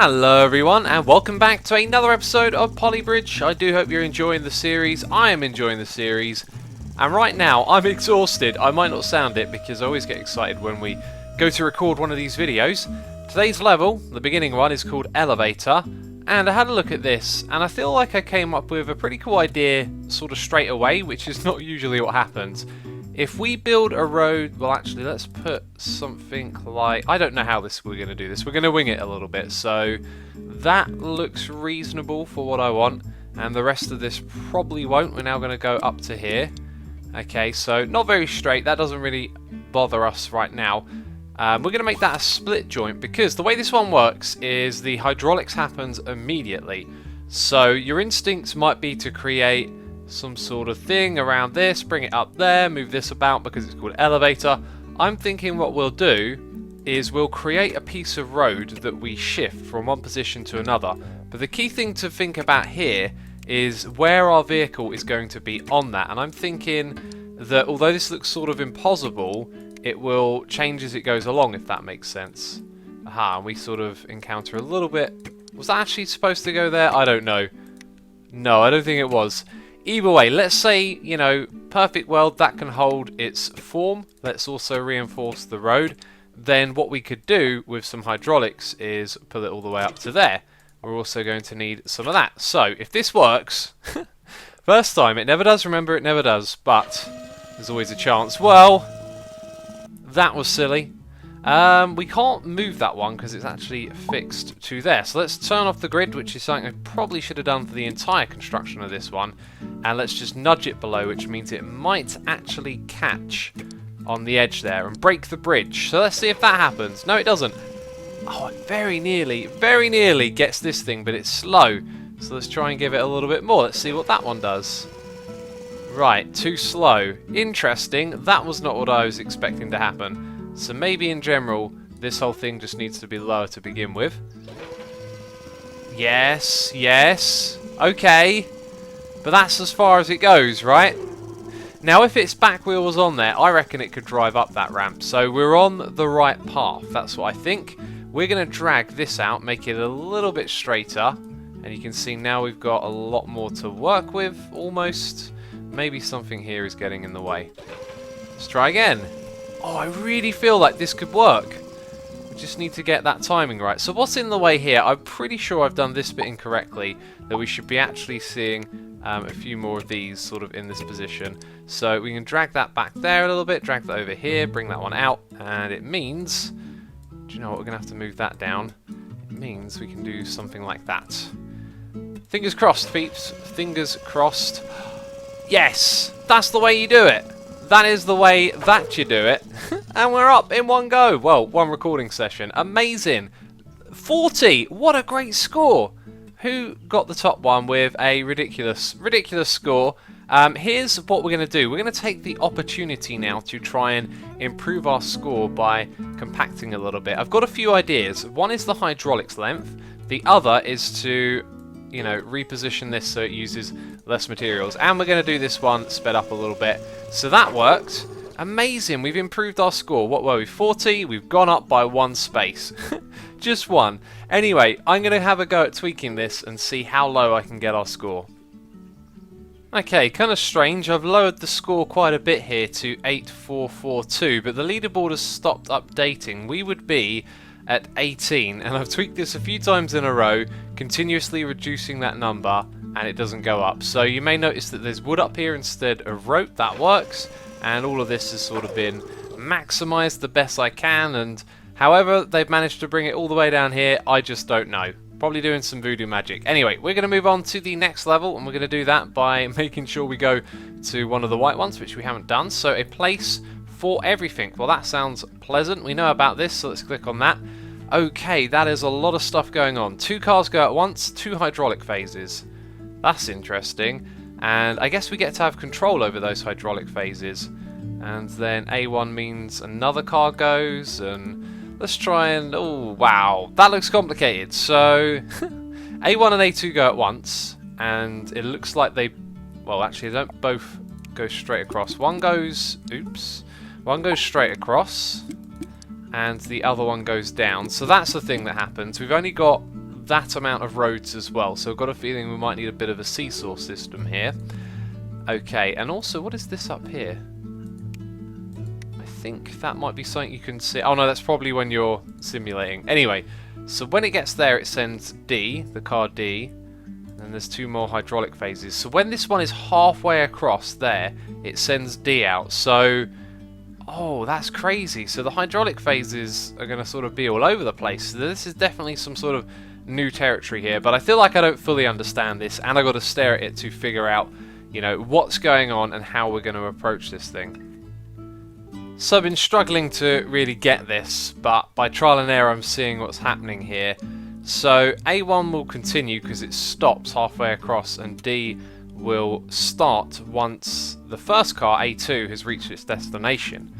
Hello everyone and welcome back to another episode of Polybridge. I do hope you're enjoying the series. I am enjoying the series and right now I'm exhausted. I might not sound it because I always get excited when we go to record one of these videos. Today's level, the beginning one, is called Elevator, and I had a look at this and I feel like I came up with a pretty cool idea sort of straight away, which is not usually what happens. If we build a road, well actually let's put something like, I don't know how we're going to do this, we're going to wing it a little bit, so that looks reasonable for what I want, and the rest of this probably won't. We're now going to go up to here. Okay, so not very straight, that doesn't really bother us right now. We're going to make that a split joint because the way this one works is the hydraulics happens immediately, so your instincts might be to create some sort of thing around this, bring it up there, move this about because it's called elevator. I'm thinking what we'll do is we'll create a piece of road that we shift from one position to another. But the key thing to think about here is where our vehicle is going to be on that. And I'm thinking that although this looks sort of impossible, it will change as it goes along, if that makes sense. Aha, and we sort of encounter a little bit. Was that actually supposed to go there? I don't know. No, I don't think it was. Either way, let's say, you know, perfect world, that can hold its form. Let's also reinforce the road. Then what we could do with some hydraulics is pull it all the way up to there. We're also going to need some of that. So, if this works, first time, it never does, remember, it never does, but there's always a chance. Well, that was silly. We can't move that one because it's actually fixed to there. So let's turn off the grid, which is something I probably should have done for the entire construction of this one. And let's just nudge it below, which means it might actually catch on the edge there and break the bridge. So let's see if that happens. No, it doesn't. Oh, it very nearly gets this thing, but it's slow. So let's try and give it a little bit more. Let's see what that one does. Right, too slow. Interesting. That was not what I was expecting to happen. So maybe in general, this whole thing just needs to be lower to begin with. Yes, yes, okay. But that's as far as it goes, right? Now if its back wheel was on there, I reckon it could drive up that ramp. So we're on the right path, that's what I think. We're going to drag this out, make it a little bit straighter. And you can see now we've got a lot more to work with, almost. Maybe something here is getting in the way. Let's try again. Oh, I really feel like this could work. We just need to get that timing right. So what's in the way here? I'm pretty sure I've done this bit incorrectly, that we should be actually seeing a few more of these sort of in this position. So we can drag that back there a little bit, drag that over here, bring that one out, and it means, do you know what, we're going to have to move that down. It means we can do something like that. Fingers crossed, peeps. Fingers crossed. Yes! That's the way you do it! That is the way that you do it. And we're up in one go. Well, one recording session. Amazing. 40. What a great score. Who got the top one with a ridiculous score? Here's what we're going to do. We're going to take the opportunity now to try and improve our score by compacting a little bit. I've got a few ideas. One is the hydraulics length. The other is to, you know, reposition this so it uses less materials. And we're going to do this one sped up a little bit. So that worked. Amazing. We've improved our score. What were we? 40. We've gone up by one space. Just one. Anyway, I'm going to have a go at tweaking this and see how low I can get our score. Okay, kind of strange. I've lowered the score quite a bit here to 8442, but the leaderboard has stopped updating. We would be at 18, and I've tweaked this a few times in a row, continuously reducing that number, and it doesn't go up. So you may notice that there's wood up here instead of rope. That works, and all of this has sort of been maximized the best I can, and however they've managed to bring it all the way down here, I just don't know. Probably doing some voodoo magic. Anyway, we're going to move on to the next level, and we're going to do that by making sure we go to one of the white ones, which we haven't done. So a place for everything. Well, that sounds pleasant. We know about this, so let's click on that. Okay, that is a lot of stuff going on. 2 cars go at once, 2 hydraulic phases. That's interesting. And I guess we get to have control over those hydraulic phases. And then A1 means another car goes, and let's try and, oh wow, that looks complicated. So A1 and A2 go at once, and it looks like they, well actually they don't both go straight across. One goes, oops, one goes straight across, and the other one goes down. So that's the thing that happens. We've only got that amount of roads as well. So I've got a feeling we might need a bit of a seesaw system here. Okay, and also, what is this up here? I think that might be something you can see. Oh no, that's probably when you're simulating. Anyway, so when it gets there, it sends D, the car D, and there's 2 more hydraulic phases. So when this one is halfway across there, it sends D out. So, oh, that's crazy. So the hydraulic phases are going to sort of be all over the place. So this is definitely some sort of new territory here, but I feel like I don't fully understand this, and I've got to stare at it to figure out, you know, what's going on and how we're going to approach this thing. So I've been struggling to really get this, but by trial and error I'm seeing what's happening here. So A1 will continue because it stops halfway across, and D will start once the first car, A2, has reached its destination.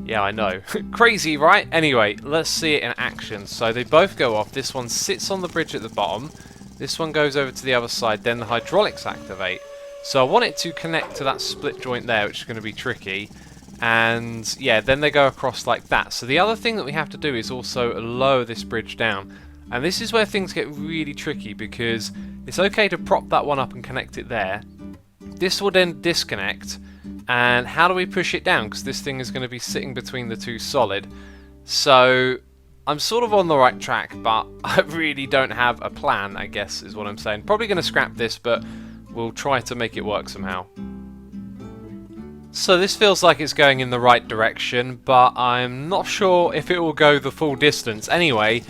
Yeah, I know. Crazy, right? Anyway, let's see it in action. So they both go off. This one sits on the bridge at the bottom. This one goes over to the other side. Then the hydraulics activate. So I want it to connect to that split joint there, which is going to be tricky. And yeah, then they go across like that. So the other thing that we have to do is also lower this bridge down. And this is where things get really tricky, because it's okay to prop that one up and connect it there. This will then disconnect. And how do we push it down? Because this thing is going to be sitting between the 2 solid. So I'm sort of on the right track, but I really don't have a plan, I guess, is what I'm saying. Probably going to scrap this, but we'll try to make it work somehow. So this feels like it's going in the right direction, but I'm not sure if it will go the full distance. Anyway,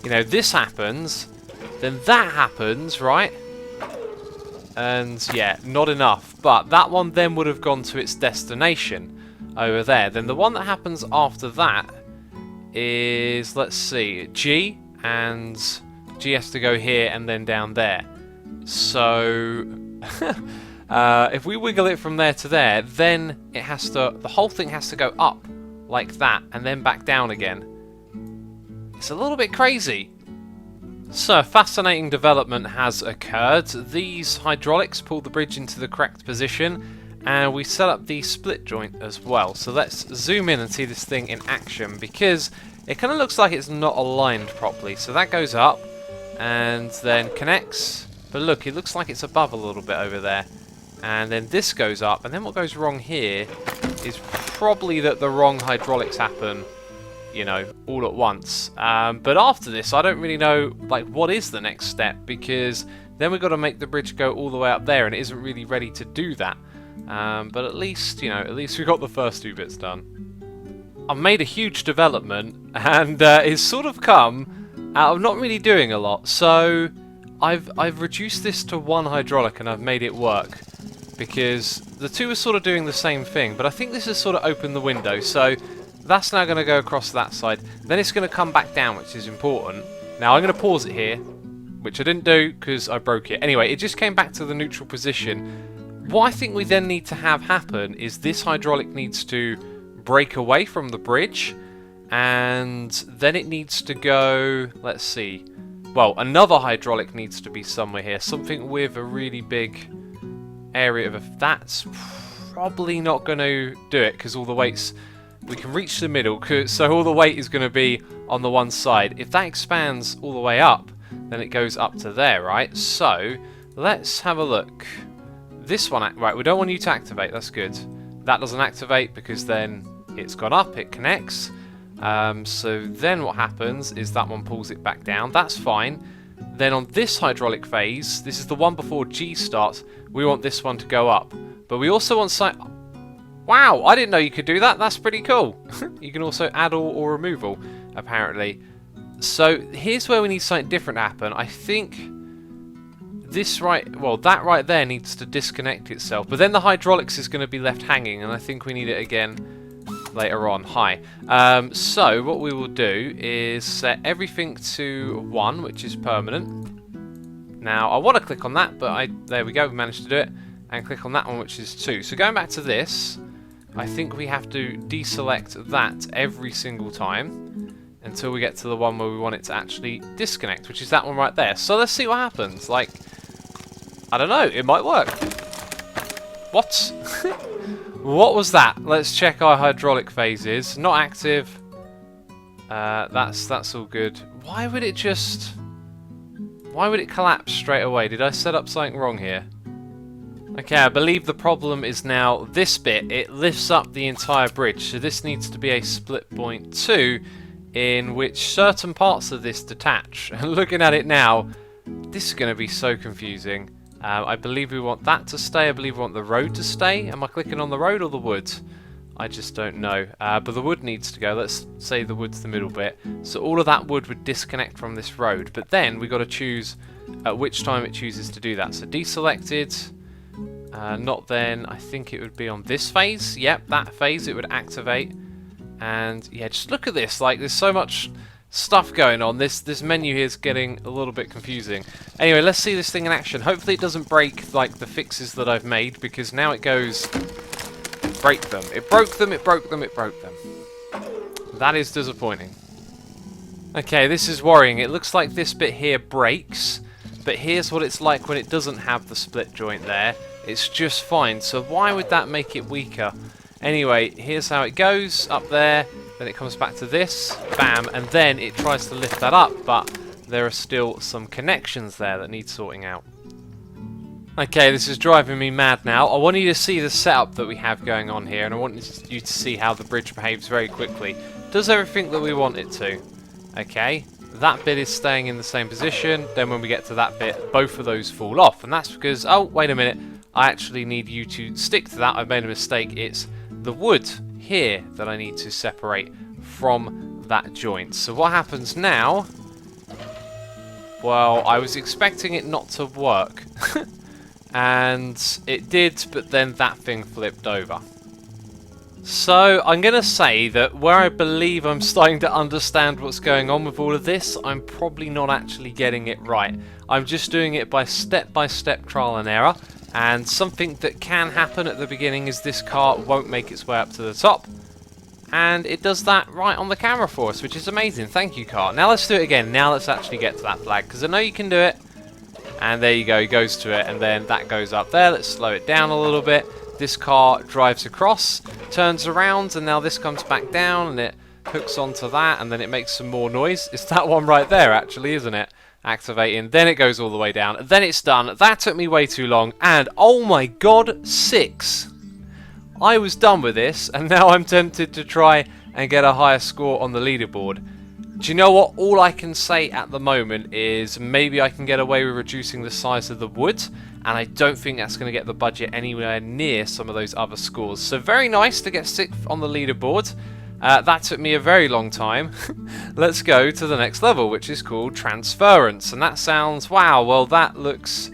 you know, this happens, then that happens, right? And yeah, not enough. But that one then would have gone to its destination over there. Then the one that happens after that is, let's see, G, and G has to go here and then down there. So if we wiggle it from there to there, then it has to, the whole thing has to go up like that and then back down again. It's a little bit crazy. So a fascinating development has occurred. These hydraulics pull the bridge into the correct position, and we set up the split joint as well. So let's zoom in and see this thing in action, because it kind of looks like it's not aligned properly. So that goes up and then connects, but look, it looks like it's above a little bit over there. And then this goes up, and then what goes wrong here is probably that the wrong hydraulics happen, you know, all at once. But after this, I don't really know, like, what is the next step, because then we've got to make the bridge go all the way up there, and it isn't really ready to do that. But at least, you know, at least we got the first 2 bits done. I've made a huge development, and it's sort of come out of not really doing a lot. So I've reduced this to 1 hydraulic, and I've made it work, because the 2 are sort of doing the same thing. But I think this has sort of opened the window. So that's now going to go across that side. Then it's going to come back down, which is important. Now I'm going to pause it here, which I didn't do because I broke it. Anyway, it just came back to the neutral position. What I think we then need to have happen is this hydraulic needs to break away from the bridge, and then it needs to go, let's see, well, another hydraulic needs to be somewhere here. Something with a really big area of, that's probably not going to do it, because all the weights, we can reach the middle, so all the weight is going to be on the one side. If that expands all the way up, then it goes up to there, right? So let's have a look. This one, right, we don't want you to activate, that's good. That doesn't activate because then it's gone up, it connects. So then what happens is that one pulls it back down, that's fine. Then on this hydraulic phase, this is the one before G starts, we want this one to go up. But we also want wow, I didn't know you could do that. That's pretty cool. You can also add all or remove all, apparently. So here's where we need something different to happen. I think this that right there needs to disconnect itself. But then the hydraulics is going to be left hanging, and I think we need it again later on. So what we will do is set everything to 1, which is permanent. Now I want to click on that, but there we go, we managed to do it. And click on that one, which is 2. So going back to this, I think we have to deselect that every single time until we get to the one where we want it to actually disconnect, which is that one right there. So let's see what happens. Like, I don't know, it might work. What? What was that? Let's check our hydraulic phases. Not active. That's all good. Why would it just... Why would it collapse straight away? Did I set up something wrong here? Okay, I believe the problem is now this bit. It lifts up the entire bridge, so this needs to be a split point 2 in which certain parts of this detach. And looking at it now, this is going to be so confusing. I believe we want that to stay. I believe we want the road to stay. Am I clicking on the road or the wood? I just don't know. But the wood needs to go. Let's say the wood's the middle bit. So all of that wood would disconnect from this road. But then we got to choose at which time it chooses to do that. So deselected. Not then. I think it would be on this phase. Yep, that phase it would activate. And yeah, just look at this. Like, there's so much stuff going on. This menu here is getting a little bit confusing. Anyway, let's see this thing in action. Hopefully it doesn't break like the fixes that I've made, because now it goes break them. It broke them, it broke them, it broke them. That is disappointing. Okay, this is worrying. It looks like this bit here breaks, but here's what it's like when it doesn't have the split joint there. It's just fine. So why would that make it weaker? Anyway, here's how it goes up there. Then it comes back to this, bam, and then it tries to lift that up, but there are still some connections there that need sorting out. Okay, this is driving me mad now. I want you to see the setup that we have going on here, and I want you to see how the bridge behaves very quickly. Does everything that we want it to. Okay, that bit is staying in the same position. Then when we get to that bit, both of those fall off, and that's because, oh, wait a minute, I actually need you to stick to that. I've made a mistake. It's the wood here that I need to separate from that joint. So what happens now? Well, I was expecting it not to work. And it did, but then that thing flipped over. So I'm going to say that where I believe I'm starting to understand what's going on with all of this, I'm probably not actually getting it right. I'm just doing it by step trial and error. And something that can happen at the beginning is this car won't make its way up to the top. And it does that right on the camera for us, which is amazing. Thank you, car. Now let's do it again. Now let's actually get to that flag, because I know you can do it. And there you go, it goes to it, and then that goes up there. Let's slow it down a little bit. This car drives across, turns around, and now this comes back down, and it hooks onto that, and then it makes some more noise. It's that one right there, actually, isn't it? Activating, then it goes all the way down, then it's done. That took me way too long, and oh my god, 6. I was done with this, and now I'm tempted to try and get a higher score on the leaderboard. Do you know what? All I can say at the moment is maybe I can get away with reducing the size of the wood, and I don't think that's going to get the budget anywhere near some of those other scores. So very nice to get 6th on the leaderboard. That took me a very long time. Let's go to the next level, which is called Transference. And that sounds, wow, well that looks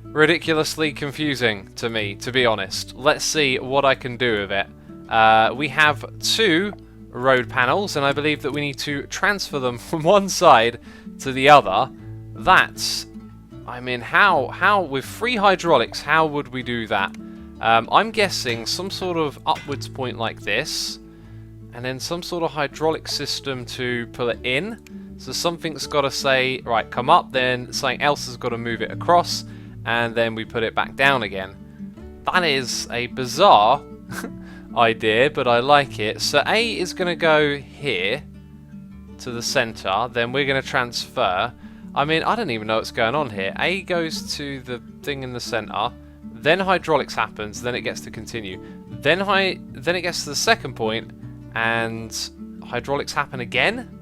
ridiculously confusing to me, to be honest. Let's see what I can do with it. We have 2 road panels, and I believe that we need to transfer them from one side to the other. That's, I mean, how with 3 hydraulics, how would we do that? I'm guessing some sort of upwards point like this, and then some sort of hydraulic system to pull it in. So something's got to say, right, come up, then something else has got to move it across, and then we put it back down again. That is a bizarre idea, but I like it. So A is going to go here to the center, then we're going to transfer. I mean, I don't even know what's going on here. A goes to the thing in the center, then hydraulics happens, then it gets to continue. Then it gets to the second point, and hydraulics happen again?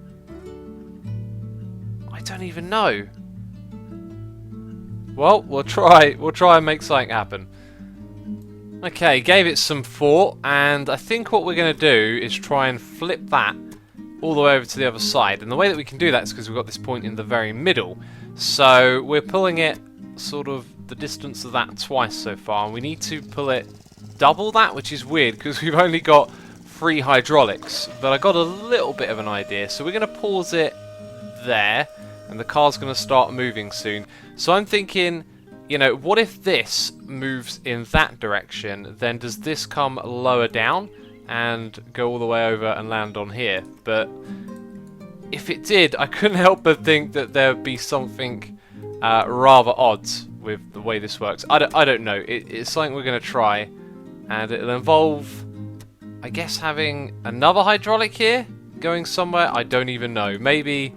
I don't even know. Well, we'll try and make something happen. Okay, gave it some thought, and I think what we're going to do is try and flip that all the way over to the other side. And the way that we can do that is because we've got this point in the very middle. So we're pulling it sort of the distance of that twice so far, and we need to pull it double that, which is weird because we've only got 3 hydraulics. But I got a little bit of an idea. So we're going to pause it there, and the car's going to start moving soon. So I'm thinking, you know, what if this moves in that direction? Then does this come lower down and go all the way over and land on here? But if it did, I couldn't help but think that there would be something rather odd with the way this works. I don't know. It's something we're going to try, and it'll involve, I guess, having another hydraulic here going somewhere. I don't even know. Maybe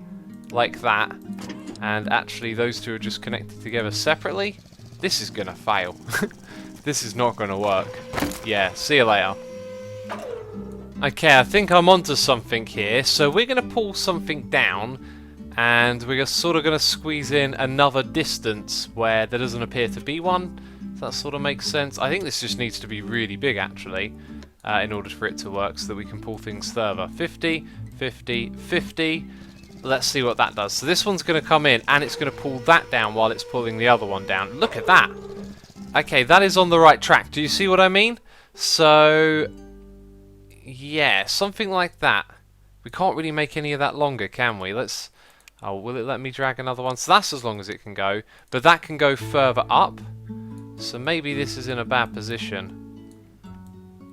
like that. and actually those two are just connected together separately, this is gonna fail. This is not gonna work. Yeah, see you later. Okay, I think I'm onto something here. So we're gonna pull something down, and we're sort of gonna squeeze in another distance where there doesn't appear to be one. Does that sort of make sense? I think this just needs to be really big, actually, in order for it to work, so that we can pull things further. 50, 50, 50. Let's see what that does. So this one's going to come in, and it's going to pull that down while it's pulling the other one down. Look at that. Okay, that is on the right track. Do you see what I mean? So, yeah, something like that. We can't really make any of that longer, can we? Let's... Oh, will it let me drag another one? So that's as long as it can go. But that can go further up. So maybe this is in a bad position.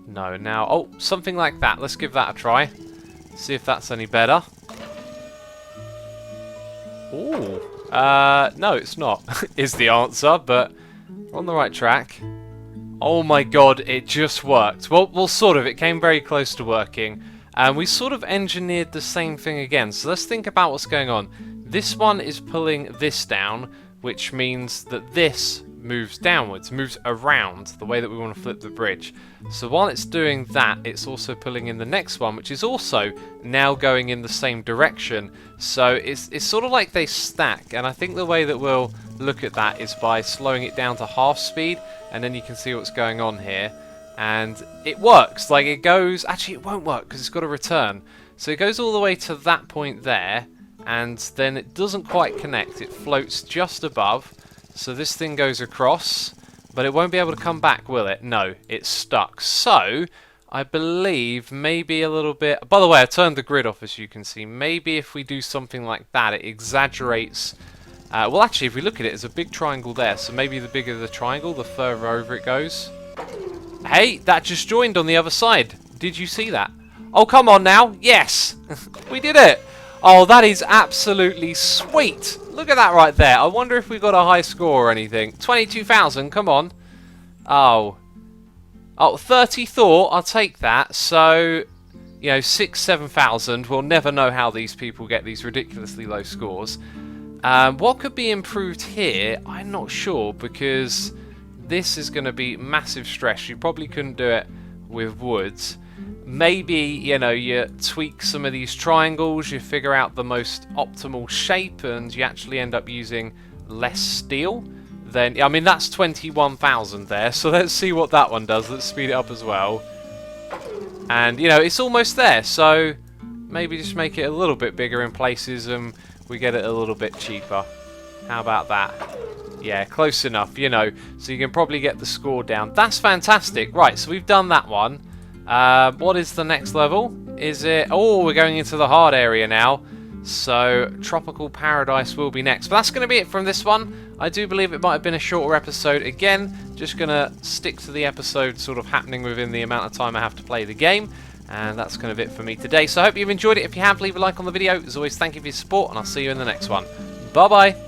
No, now... Oh, something like that. Let's give that a try. See if that's any better. Ooh. No, it's not, is the answer, but we're on the right track. Oh my god, it just worked. Well, sort of. It came very close to working. And we sort of engineered the same thing again. So let's think about what's going on. This one is pulling this down, which means that this moves downwards, moves around the way that we want to flip the bridge. So while it's doing that, it's also pulling in the next one, which is also now going in the same direction. So it's sort of like they stack, and I think the way that we'll look at that is by slowing it down to half speed, and then you can see what's going on here. And it works. Like, it goes... Actually, it won't work because it's got to return. So it goes all the way to that point there, and then it doesn't quite connect. It floats just above. So this thing goes across, but it won't be able to come back, will it? No, it's stuck. So, I believe maybe a little bit... By the way, I turned the grid off, as you can see. Maybe if we do something like that, it exaggerates... well, actually, if we look at it, there's a big triangle there. So maybe the bigger the triangle, the further over it goes. Hey, that just joined on the other side. Did you see that? Oh, come on now. Yes! We did it! Oh, that is absolutely sweet. Look at that right there. I wonder if we got a high score or anything. 22,000, come on. Oh. Oh, 30 thought, I'll take that. So, you know, 6,000, 7,000. We'll never know how these people get these ridiculously low scores. What could be improved here? I'm not sure, because this is going to be massive stress. You probably couldn't do it with woods. Maybe, you know, you tweak some of these triangles, you figure out the most optimal shape, and you actually end up using less steel. Then, I mean, that's 21,000 there, so let's see what that one does. Let's speed it up as well. And, you know, it's almost there, so maybe just make it a little bit bigger in places and we get it a little bit cheaper. How about that? Yeah, close enough, you know, so you can probably get the score down. That's fantastic. Right, so we've done that one. What is the next level? Is it... Oh, we're going into the hard area now. So, Tropical Paradise will be next. But that's going to be it from this one. I do believe it might have been a shorter episode. Again, just going to stick to the episode sort of happening within the amount of time I have to play the game. And that's kind of it for me today. So I hope you've enjoyed it. If you have, leave a like on the video. As always, thank you for your support, and I'll see you in the next one. Bye-bye.